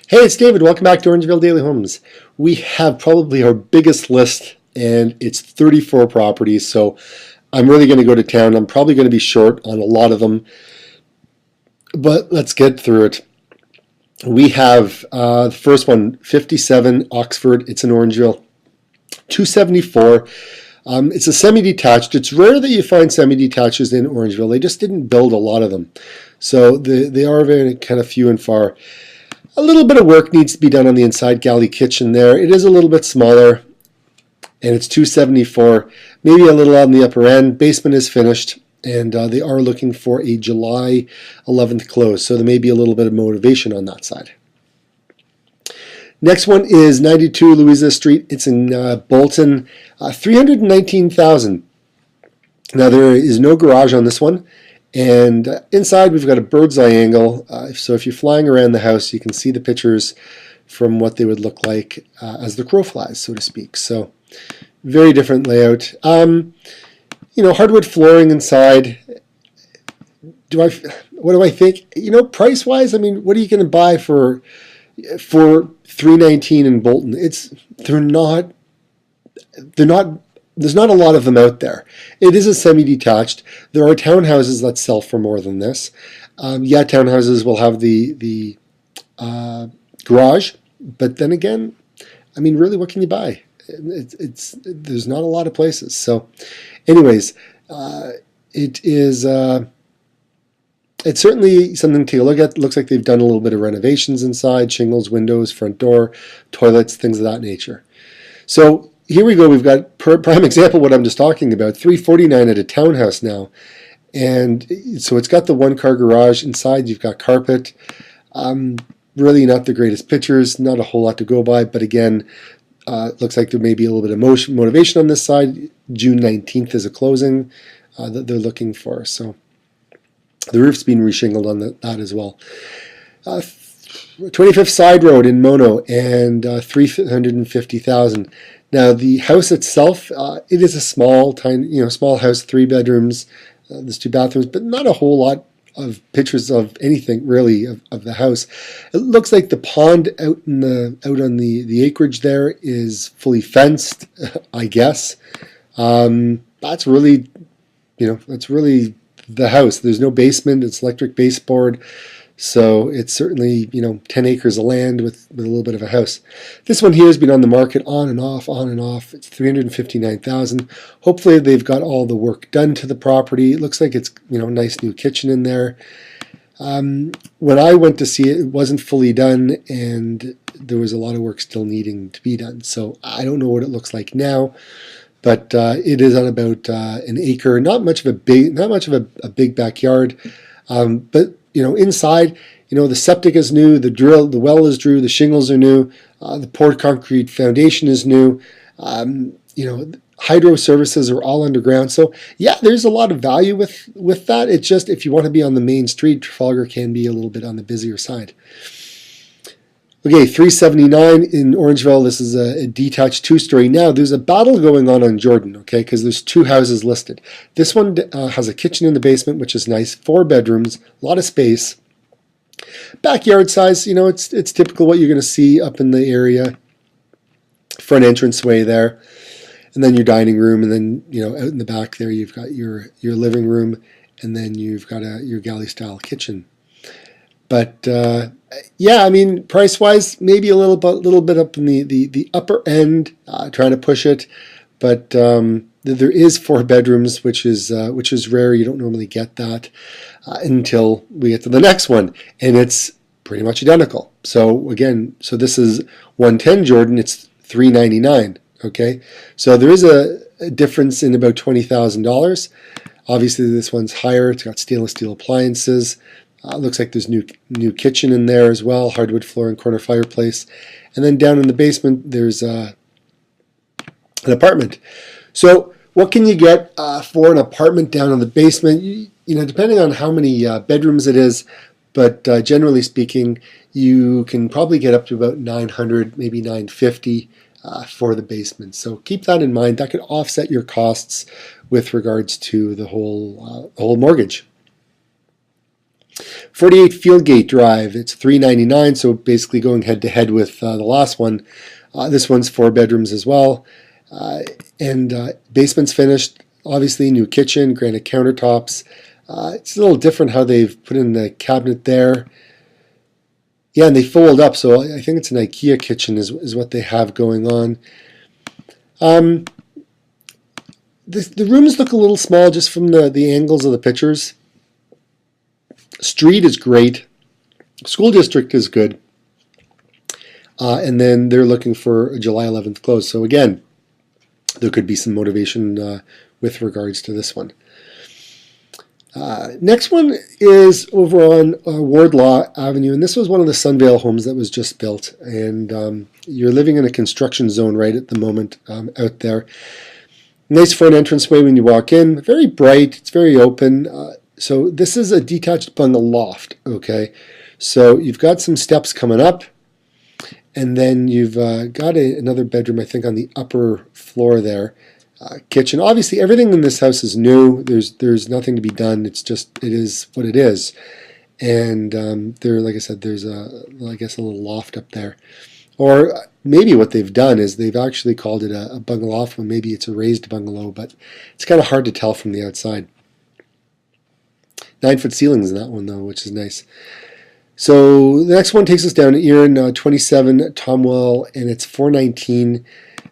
Hey, it's David. Welcome back to Orangeville Daily Homes. We have probably our biggest list, and it's 34 properties, so I'm really going to go to town. I'm probably going to be short on a lot of them, but let's get through it. We have the first one, 57 Oxford. It's in Orangeville. 274. It's a semi-detached. It's rare that you find semi-detaches in Orangeville. They just didn't build a lot of them, so they are very kind of few and far. A little bit of work needs to be done on the inside galley kitchen there. It is a little bit smaller, and it's 274, maybe a little on the upper end. Basement is finished, and they are looking for a July 11th close, so there may be a little bit of motivation on that side. Next one is 92 Louisa Street. It's in Bolton, 319,000. Now there is no garage on this one. And inside we've got a bird's eye angle, so if you're flying around the house you can see the pictures from what they would look like as the crow flies, so to speak. So very different layout. Hardwood flooring inside. What do I think? Price wise, I mean, what are you going to buy for $319 in Bolton? There's not a lot of them out there. It is a semi-detached. There are townhouses that sell for more than this. Townhouses will have the garage, but then again, I mean, really, what can you buy? There's not a lot of places. So, anyways, it's certainly something to take a look at. It looks like they've done a little bit of renovations inside, shingles, windows, front door, toilets, things of that nature. So here we go. We've got prime example what I'm just talking about. $349 at a townhouse now, and so it's got the one-car garage inside. You've got carpet. Really not the greatest pictures. Not a whole lot to go by, but again, it looks like there may be a little bit of motivation on this side. June 19th is a closing that they're looking for. So the roof's been reshingled on that as well. 25th Side Road in Mono, and 350,000. Now the house itself, it is a small house, 3 bedrooms. There's 2 bathrooms, but not a whole lot of pictures of anything really of the house. It looks like the pond out on the acreage there is fully fenced, I guess. That's really the house. There's no basement. It's electric baseboard. So it's certainly, 10 acres of land with a little bit of a house. This one here has been on the market on and off. It's 359,000. Hopefully they've got all the work done to the property. It looks like it's, nice new kitchen in there. When I went to see it, it wasn't fully done, and there was a lot of work still needing to be done. So I don't know what it looks like now, but it is on about an acre. Not much of a big backyard, but inside, the septic is new, the well is new, the shingles are new, the poured concrete foundation is new, hydro services are all underground. So yeah, there's a lot of value with that. It's just, if you want to be on the main street, Trafalgar can be a little bit on the busier side. Okay, 379 in Orangeville. This is a detached 2-story. Now, there's a battle going on Jordan, okay, because there's 2 houses listed. This one has a kitchen in the basement, which is nice, 4 bedrooms, a lot of space. Backyard size, it's typical what you're going to see up in the area. Front entranceway there, and then your dining room, and then, out in the back there, you've got your living room, and then you've got your galley-style kitchen. But price-wise, maybe a little bit up in the upper end, trying to push it. But there is 4 bedrooms, which is rare. You don't normally get that until we get to the next one, and it's pretty much identical. So again, this is 110 Jordan. It's $399. Okay, so there is a difference in about $20,000. Obviously, this one's higher. It's got stainless steel appliances. Looks like there's new kitchen in there as well, hardwood floor and corner fireplace. And then down in the basement, there's an apartment. So what can you get for an apartment down in the basement? Depending on how many bedrooms it is, but generally speaking, you can probably get up to about $900, maybe $950 for the basement. So keep that in mind. That could offset your costs with regards to the whole mortgage. 48 Fieldgate Drive, it's $399, so basically going head to head with the last one. This one's 4 bedrooms as well. And basement's finished, obviously new kitchen, granite countertops. It's a little different how they've put in the cabinet there. Yeah, and they fold up, so I think it's an IKEA kitchen is what they have going on. The rooms look a little small just from the angles of the pictures. Street is great. School district is good. And then they're looking for a July 11th close. So again, there could be some motivation with regards to this one. Next one is over on Wardlaw Avenue, and this was one of the Sunvale homes that was just built, and you're living in a construction zone right at the moment out there. Nice front entranceway when you walk in, very bright, it's very open. So this is a detached bungalow loft, okay? So you've got some steps coming up, and then you've got another bedroom, I think, on the upper floor there. Kitchen. Obviously, everything in this house is new. There's nothing to be done. It is what it is. And there, like I said, there's I guess a little loft up there. Or maybe what they've done is they've actually called it a bungalow loft when maybe it's a raised bungalow, but it's kind of hard to tell from the outside. 9-foot ceilings in that one though, which is nice. So the next one takes us down to Erin, 27 Tomwell, and it's $419.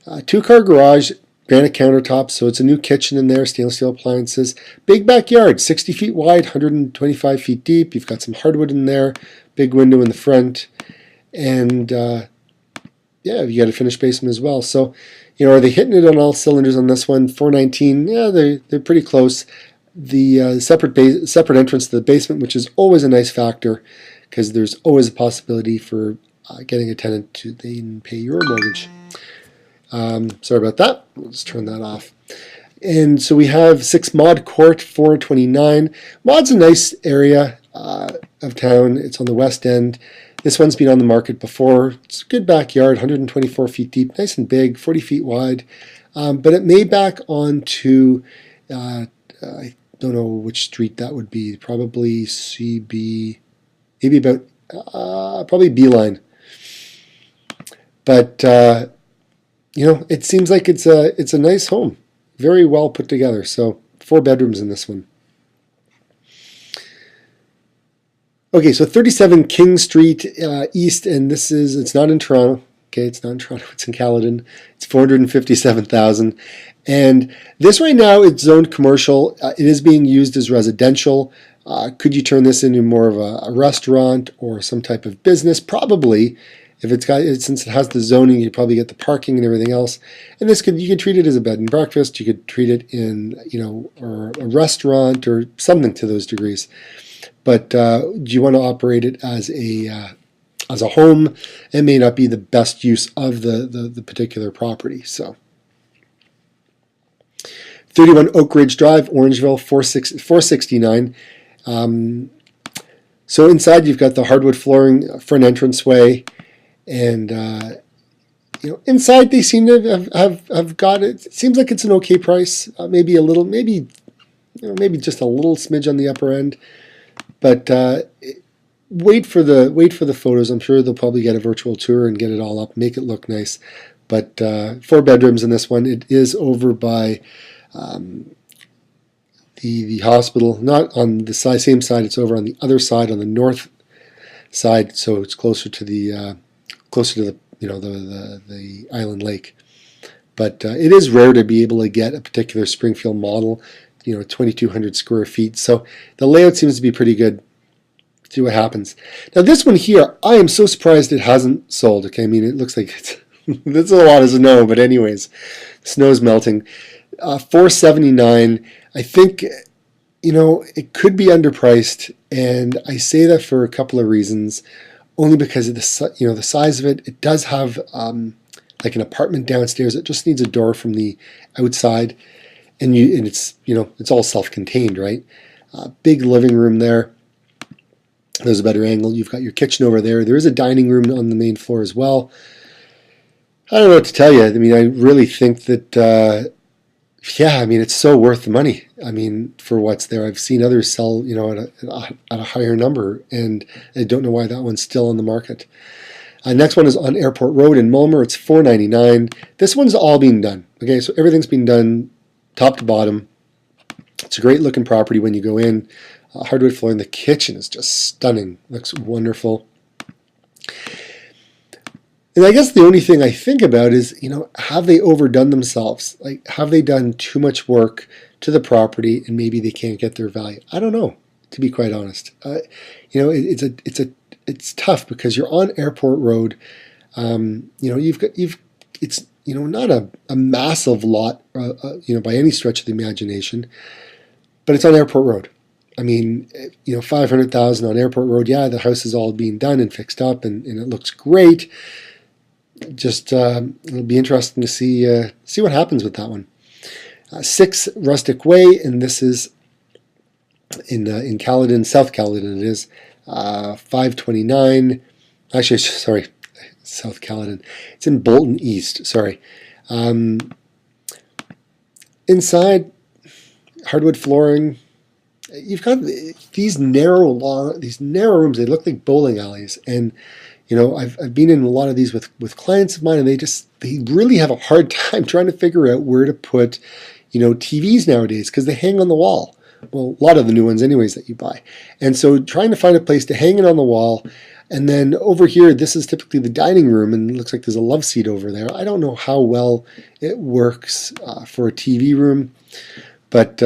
2-car garage. Granite countertops, so it's a new kitchen in there, stainless steel appliances. Big backyard, 60 feet wide, 125 feet deep. You've got some hardwood in there, big window in the front, and yeah, you got a finished basement as well. So, are they hitting it on all cylinders on this one? $419, yeah, they're pretty close. The separate entrance to the basement, which is always a nice factor, because there's always a possibility for getting a tenant to then pay your mortgage. Sorry about that. We'll just turn that off. And so we have 6 Maud Court, $429. Maud's a nice area of town. It's on the west end. This one's been on the market before. It's a good backyard, 124 feet deep, nice and big, 40 feet wide. But it may back onto, I don't know which street that would be, probably CB, maybe about, probably Beeline. But, it seems like it's a nice home, very well put together. So 4 bedrooms in this one. Okay, so 37 King Street East, and it's not in Toronto. Okay, it's not in Toronto. It's in Caledon. It's $457,000, and this right now it's zoned commercial. It is being used as residential. Could you turn this into more of a restaurant or some type of business? Probably. If it's got, since it has the zoning, you probably get the parking and everything else. And you could treat it as a bed and breakfast. You could treat it in, or a restaurant or something to those degrees. But do you want to operate it as a home? It may not be the best use of the particular property. So, 31 Oak Ridge Drive, Orangeville, $469. So inside you've got the hardwood flooring, front entranceway. And inside they seem to have got it. It seems like it's an okay price. Maybe just a little smidge on the upper end. But wait for the photos. I'm sure they'll probably get a virtual tour and get it all up, make it look nice. But 4 bedrooms in this one. It is over by the hospital, not on the same side. It's over on the other side, on the north side. So it's closer to the the Island Lake. But it is rare to be able to get a particular Springfield model, 2,200 square feet. So the layout seems to be pretty good. See what happens. Now this one here, I am so surprised it hasn't sold. Okay, I mean it looks like there's a lot of snow, but anyways, snow's melting. $479. I think it could be underpriced, and I say that for a couple of reasons. Only because of the size of it. It does have like an apartment downstairs. It just needs a door from the outside, and it's it's all self-contained, right? Big living room there. There's a better angle. You've got your kitchen over there. There is a dining room on the main floor as well. I don't know what to tell you. I mean, I really think that yeah, I mean, it's so worth the money. I mean, for what's there. I've seen others sell, at a higher number, and I don't know why that one's still on the market. Next one is on Airport Road in Mulmer. It's $499. This one's all being done. Okay, so everything's been done top to bottom. It's a great looking property when you go in. Hardwood flooring. The kitchen is just stunning. Looks wonderful. And I guess the only thing I think about is, have they overdone themselves? Like, have they done too much work to the property and maybe they can't get their value? I don't know, to be quite honest. It's tough because you're on Airport Road. It's not a massive lot, by any stretch of the imagination, but it's on Airport Road. I mean, $500,000 on Airport Road. Yeah, the house is all being done and fixed up, and it looks great. Just it'll be interesting to see what happens with that one. 6 Rustic Way, and this is in Caledon, South Caledon. It is $529. Actually, sorry, South Caledon. It's in Bolton East. Sorry. Inside, hardwood flooring. You've got these narrow rooms. They look like bowling alleys, and I've been in a lot of these with clients of mine, and they really have a hard time trying to figure out where to put TVs nowadays because they hang on the wall. Well, a lot of the new ones anyways that you buy. And so trying to find a place to hang it on the wall. And then over here, this is typically the dining room, and it looks like there's a love seat over there. I don't know how well it works for a TV room, but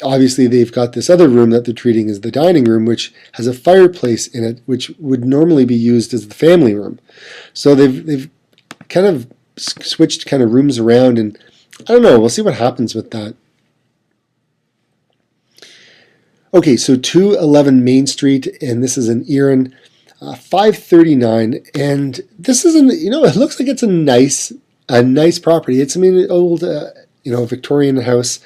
obviously they've got this other room that they're treating as the dining room, which has a fireplace in it, which would normally be used as the family room. So they've kind of switched kind of rooms around, and I don't know. We'll see what happens with that. Okay, so 211 Main Street, and this is in Erin, $539, and this is it looks like it's a nice property. It's an old Victorian house,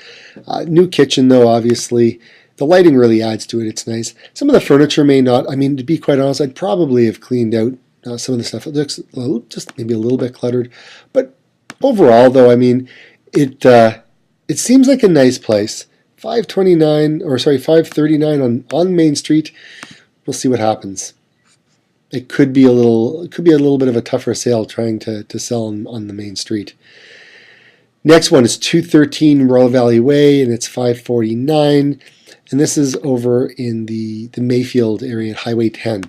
new kitchen though. Obviously, the lighting really adds to it. It's nice. Some of the furniture may not. I mean, to be quite honest, I'd probably have cleaned out some of the stuff. It looks just maybe a little bit cluttered, but overall, though, I mean, it seems like a nice place. $539 on Main Street. We'll see what happens. It could be a little bit of a tougher sale trying to sell on the Main Street. Next one is 213 Royal Valley Way, and it's $549, and this is over in the Mayfield area at Highway 10.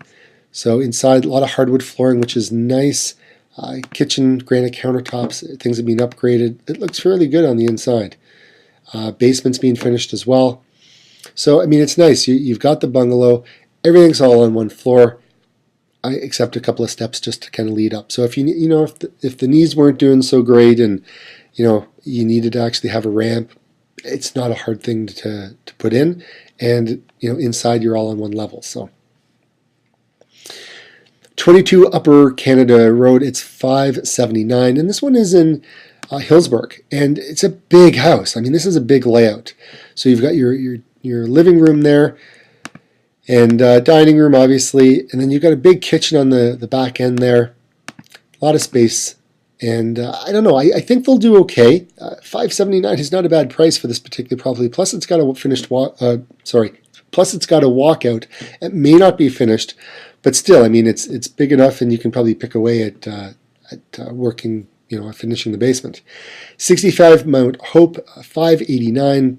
So inside, a lot of hardwood flooring, which is nice. Kitchen, granite countertops, things have been upgraded. It looks fairly good on the inside. Basement's being finished as well. So, I mean, it's nice. You've got the bungalow. Everything's all on one floor, except a couple of steps just to kind of lead up. So if if the knees weren't doing so great and, you needed to actually have a ramp, it's not a hard thing to put in. And, inside you're all on one level. So 22 Upper Canada Road, it's $579. And this one is in Hillsburg, and it's a big house. I mean, this is a big layout. So you've got your living room there, and dining room, obviously, and then you've got a big kitchen on the back end there. A lot of space, and I don't know. I think they'll do okay. $579 is not a bad price for this particular property. Plus, it's got a Plus, it's got a walkout. It may not be finished, but still, I mean, it's big enough, and you can probably pick away at working. Finishing the basement. 65 Mount Hope, $589.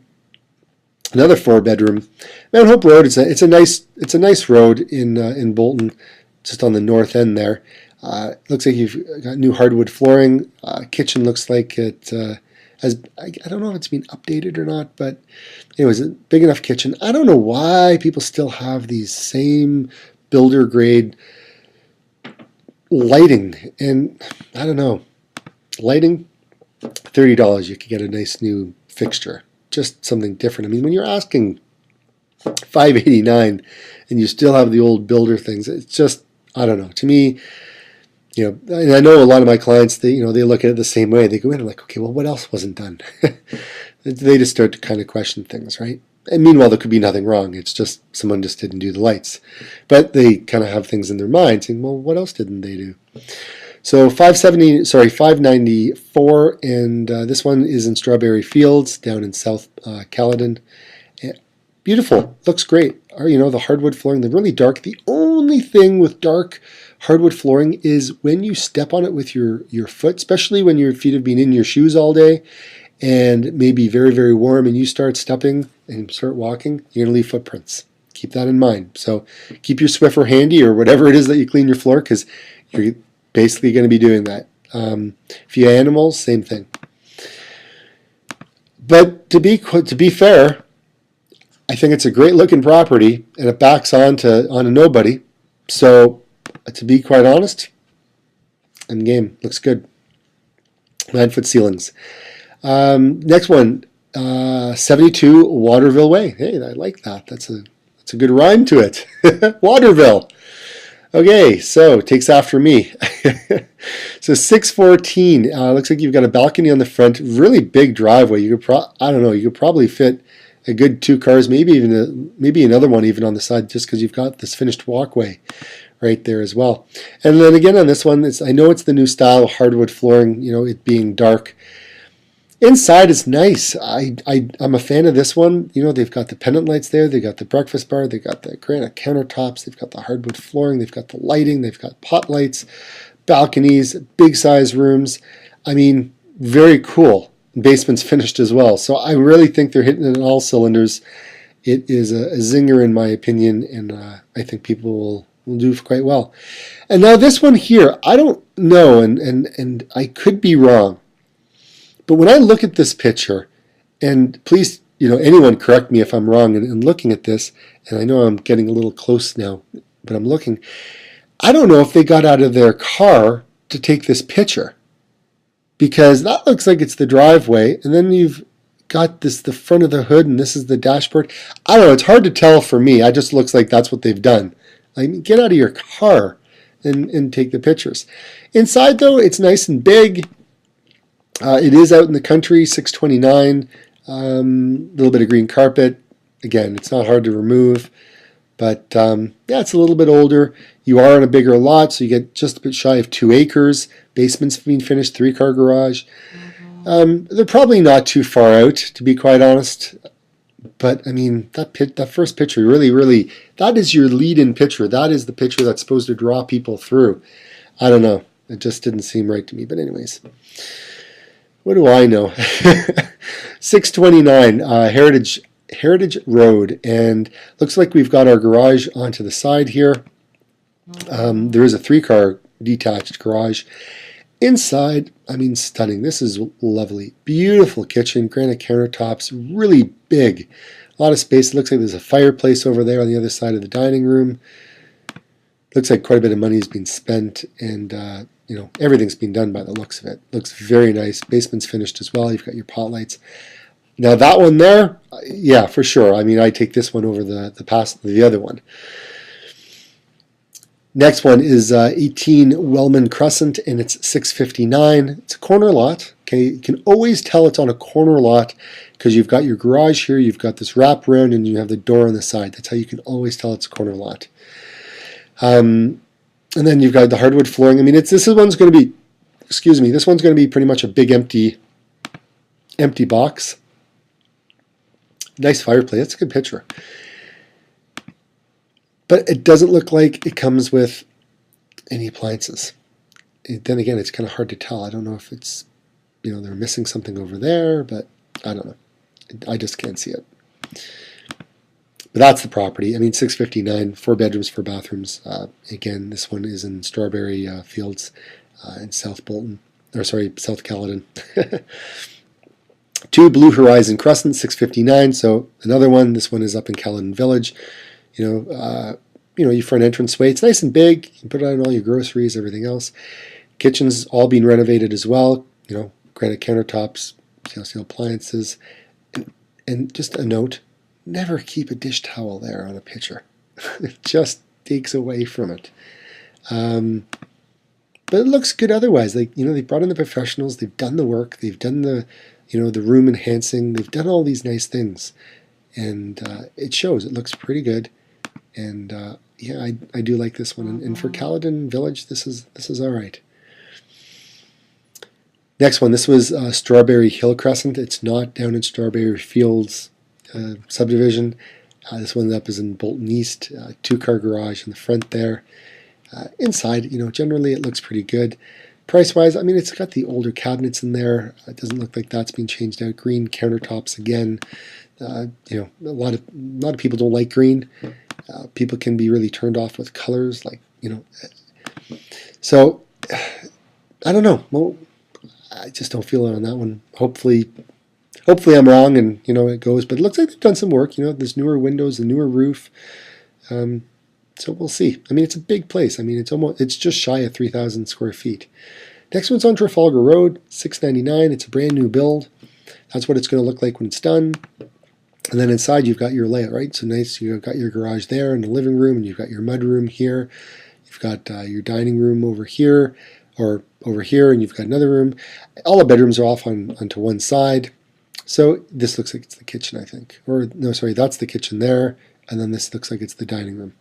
Another 4-bedroom. Mount Hope Road. It's a nice road in Bolton, just on the north end there. Looks like you've got new hardwood flooring. Kitchen looks like it has. I don't know if it's been updated or not, but anyways, a big enough kitchen. I don't know why people still have these same builder grade lighting, and I don't know. Lighting, $30. You could get a nice new fixture, just something different. I mean, when you're asking $589 and you still have the old builder things, it's just, I don't know. To me, and I know a lot of my clients, they look at it the same way. They go in and like, okay, well, what else wasn't done? They just start to kind of question things, right? And meanwhile, there could be nothing wrong. It's just someone just didn't do the lights. But they kind of have things in their mind saying, well, what else didn't they do? So 570, sorry, 594, and this one is in Strawberry Fields down in South Caledon. Beautiful, looks great. Or, you know, the hardwood flooring, they're really dark. The only thing with dark hardwood flooring is when you step on it with your foot, especially when your feet have been in your shoes all day and maybe very, very warm, and you start stepping and start walking, you're going to leave footprints. Keep that in mind. So keep your Swiffer handy or whatever it is that you clean your floor, because you're basically going to be doing that. If you have animals, same thing. But to be fair, I think it's a great looking property, and it backs onto nobody. So to be quite honest, I'm game. Looks good. 9-foot ceilings. Next one, 72 Waterville Way. Hey, I like that. That's a good rhyme to it. Waterville. Okay, so takes after me. So 614. Looks like you've got a balcony on the front. Really big driveway. You could I don't know. You could probably fit a good 2 cars, maybe even maybe another one even on the side, just because you've got this finished walkway right there as well. And then again on this one, I know it's the new style hardwood flooring. You know, it being dark. Inside is nice. I'm a fan of this one. You know, they've got the pendant lights there. They've got the breakfast bar. They've got the granite countertops. They've got the hardwood flooring. They've got the lighting. They've got pot lights, balconies, big size rooms. I mean, very cool. Basement's finished as well. So I really think they're hitting it on all cylinders. It is a zinger in my opinion, and I think people will do quite well. And now this one here, I don't know, and I could be wrong. But when I look at this picture, and please, you know, anyone correct me if I'm wrong in looking at this, and I know I'm getting a little close now, but I'm looking. I don't know if they got out of their car to take this picture, because that looks like it's the driveway, and then you've got the front of the hood, and this is the dashboard. I don't know. It's hard to tell for me. It just looks like that's what they've done. Like, get out of your car and take the pictures. Inside, though, it's nice and big. It is out in the country, 629, a little bit of green carpet. Again, it's not hard to remove, but yeah, it's a little bit older. You are on a bigger lot, so you get just a bit shy of 2 acres. Basement's being finished, 3-car garage. They're probably not too far out, to be quite honest. But, I mean, that first picture really, that is your lead-in picture. That is the picture that's supposed to draw people through. I don't know. It just didn't seem right to me. But anyways. What do I know? 629 Heritage Road, and looks like we've got our garage onto the side here. There is a 3-car detached garage. Inside, I mean, stunning. This is lovely. Beautiful kitchen, granite countertops, really big. A lot of space. It looks like there's a fireplace over there on the other side of the dining room. Looks like quite a bit of money has been spent, and you know, everything's been done by the looks of it. Looks very nice. Basement's finished as well. You've got your pot lights. Now that one there, yeah, for sure. I mean, I take this one over the other one. Next one is 18 Wellman Crescent, and it's 659. It's a corner lot. Okay, you can always tell it's on a corner lot because you've got your garage here, you've got this wraparound, and you have the door on the side. That's how you can always tell it's a corner lot. And then you've got the hardwood flooring. I mean, this one's going to be, this one's going to be pretty much a big empty box. Nice fireplace. That's a good picture. But it doesn't look like it comes with any appliances. Then again, it's kind of hard to tell. I don't know if it's, you know, they're missing something over there, but I don't know. I just can't see it. But that's the property. I mean, 659, 4 bedrooms, 4 bathrooms. Again, this one is in Strawberry Fields in South Caledon. 2 Blue Horizon Crescent, 659. So another one. This one is up in Caledon Village. You know, your front entrance way. It's nice and big. You can put on all your groceries, everything else. Kitchen's all been renovated as well. You know, granite countertops, stainless steel appliances, and just a note. Never keep a dish towel there on a picture. It just takes away from it. But it looks good otherwise. Like, you know, they brought in the professionals. They've done the work. They've done the, you know, the room enhancing. They've done all these nice things, and it shows. It looks pretty good. And yeah, I do like this one. And for Caledon Village, this is all right. Next one, this was Strawberry Hill Crescent. It's not down in Strawberry Fields subdivision. This one up is in Bolton East, two-car garage in the front there. Inside, generally it looks pretty good. Price-wise, I mean, it's got the older cabinets in there. It doesn't look like that's been changed out. Green countertops again. A lot of people don't like green. People can be really turned off with colors, So, I don't know. Well, I just don't feel it on that one. Hopefully I'm wrong and it goes. But it looks like they've done some work. There's newer windows, a newer roof. So we'll see. I mean, it's a big place. I mean, it's just shy of 3,000 square feet. Next one's on Trafalgar Road, $699. It's a brand new build. That's what it's going to look like when it's done. And then inside you've got your layout, right? So nice. You've got your garage there and the living room, and you've got your mud room here. You've got your dining room over here, or over here, and you've got another room. All the bedrooms are off onto one side. So this looks like it's the kitchen, I think. Or no, sorry, that's the kitchen there. And then this looks like it's the dining room.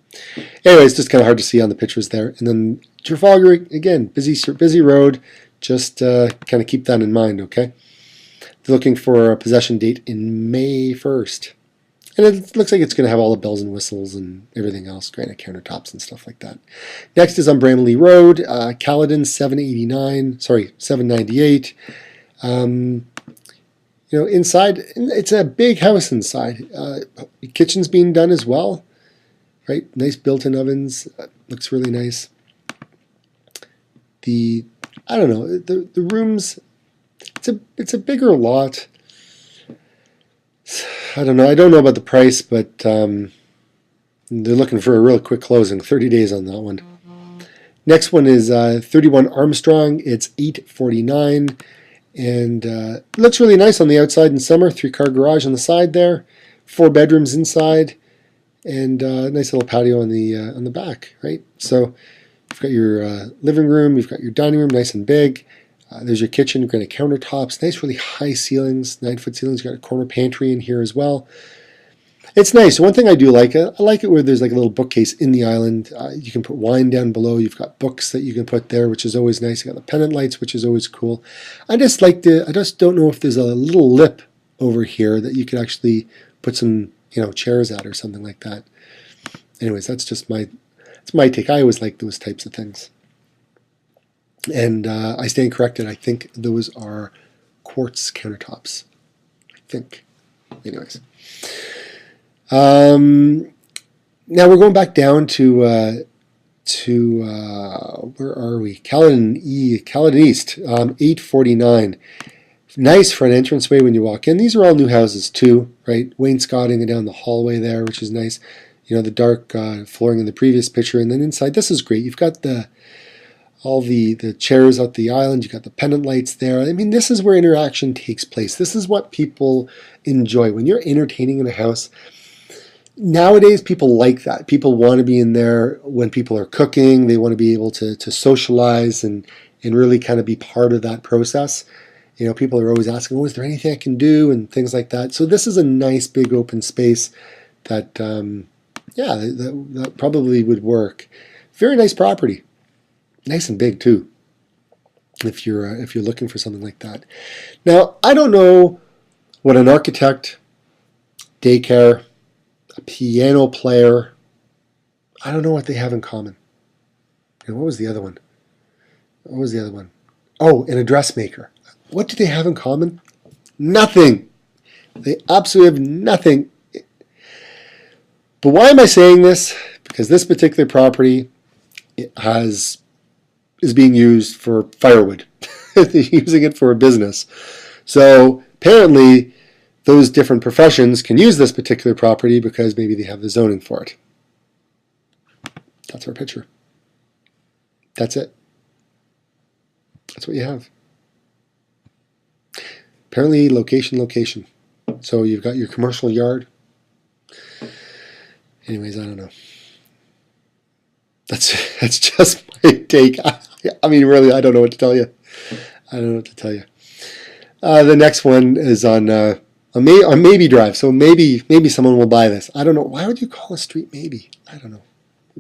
Anyway, it's just kind of hard to see on the pictures there. And then Trafalgar, again, busy road. Just kind of keep that in mind, okay? They're looking for a possession date in May 1st. And it looks like it's going to have all the bells and whistles and everything else, granite countertops and stuff like that. Next is on Bramley Road, Caledon, $798. Inside, it's a big house inside. Kitchen's being done as well, right? Nice built-in ovens. Looks really nice. The rooms, it's a bigger lot. I don't know. I don't know about the price, but they're looking for a real quick closing. 30 days on that one. Next one is 31 Armstrong. It's $849. And it looks really nice on the outside in summer. 3-car garage on the side there, 4 bedrooms inside, and a nice little patio on the back, right? So you've got your living room, you've got your dining room, nice and big. There's your kitchen, granite countertops, nice, really high ceilings, 9-foot ceilings. You've got a corner pantry in here as well. It's nice. One thing I do like, I like it where there's like a little bookcase in the island. You can put wine down below. You've got books that you can put there, which is always nice. You got the pendant lights, which is always cool. I just don't know if there's a little lip over here that you could actually put some, chairs at or something like that. Anyways, that's my take. I always like those types of things. And I stand corrected. I think those are quartz countertops. I think. Anyways. Now we're going back down to where are we? Caledon East, $849. Nice front entranceway when you walk in. These are all new houses too, right? Wainscoting down the hallway there, which is nice. The dark flooring in the previous picture, and then inside, this is great. You've got all the chairs out the island. You've got the pendant lights there. I mean, this is where interaction takes place. This is what people enjoy when you're entertaining in a house. Nowadays, people like that. People want to be in there when people are cooking. They want to be able to socialize and really kind of be part of that process. People are always asking, is there anything I can do? And things like that. So this is a nice big open space that, that probably would work. Very nice property. Nice and big too, if you're looking for something like that. Now, I don't know what an architect, daycare, a piano player, I don't know what they have in common. And what was the other one? Oh, and a dressmaker. What do they have in common? Nothing. They absolutely have nothing. But why am I saying this? Because this particular property is being used for firewood. They're using it for a business. So apparently those different professions can use this particular property because maybe they have the zoning for it. That's our picture. That's it. That's what you have. Apparently location. So you've got your commercial yard. Anyways, I don't know. That's just my take. I mean, really, I don't know what to tell you. The next one is on Maybe Drive. So maybe someone will buy this. I don't know. Why would you call a street maybe? I don't know.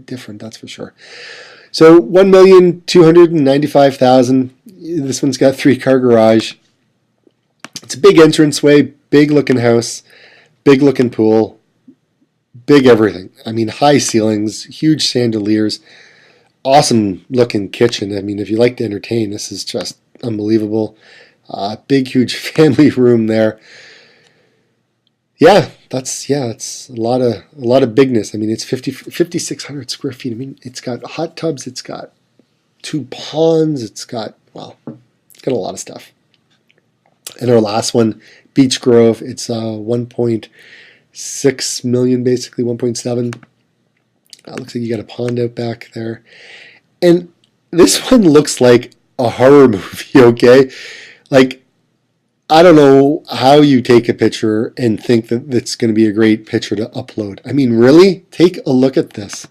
Different, that's for sure. So $1,295,000. This one's got 3-car garage. It's a big entranceway, big looking house, big looking pool, big everything. I mean, high ceilings, huge chandeliers, awesome looking kitchen. I mean, if you like to entertain, this is just unbelievable. Big, huge family room there. Yeah, it's a lot of bigness. I mean, it's 5,600 square feet. I mean, it's got hot tubs, it's got 2 ponds, it's got a lot of stuff. And our last one, Beach Grove, it's 1.6 million, basically 1.7. Looks like you got a pond out back there, and this one looks like a horror movie. Okay, like, I don't know how you take a picture and think that it's going to be a great picture to upload. I mean, really? Take a look at this.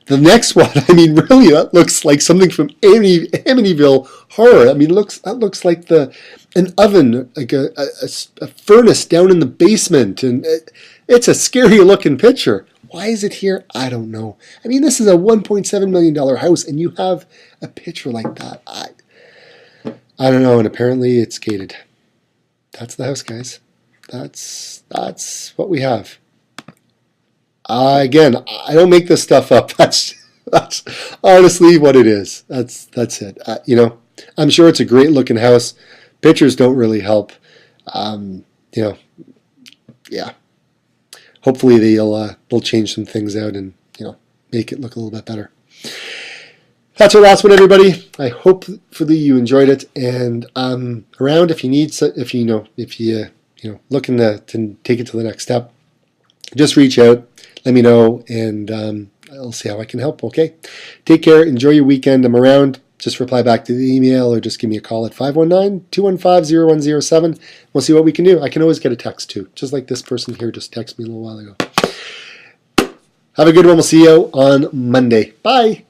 The next one, I mean, really, that looks like something from Amityville Horror. I mean, that looks like an oven, like a furnace down in the basement, and it's a scary looking picture. Why is it here? I don't know. I mean, this is a $1.7 million house, and you have a picture like that. I don't know, and apparently it's gated. That's the house, guys. That's what we have. Again, I don't make this stuff up. That's honestly what it is. That's it. I'm sure it's a great looking house. Pictures don't really help. Yeah. Hopefully they'll change some things out and make it look a little bit better. That's our last one, everybody. I hope hopefully you enjoyed it, and I'm around if you need, if you looking to take it to the next step. Just reach out, let me know, and I'll see how I can help. Okay, take care, enjoy your weekend. I'm around. Just reply back to the email or just give me a call at 519-215-0107. We'll see what we can do. I can always get a text too, just like this person here just texted me a little while ago. Have a good one. We'll see you on Monday. Bye.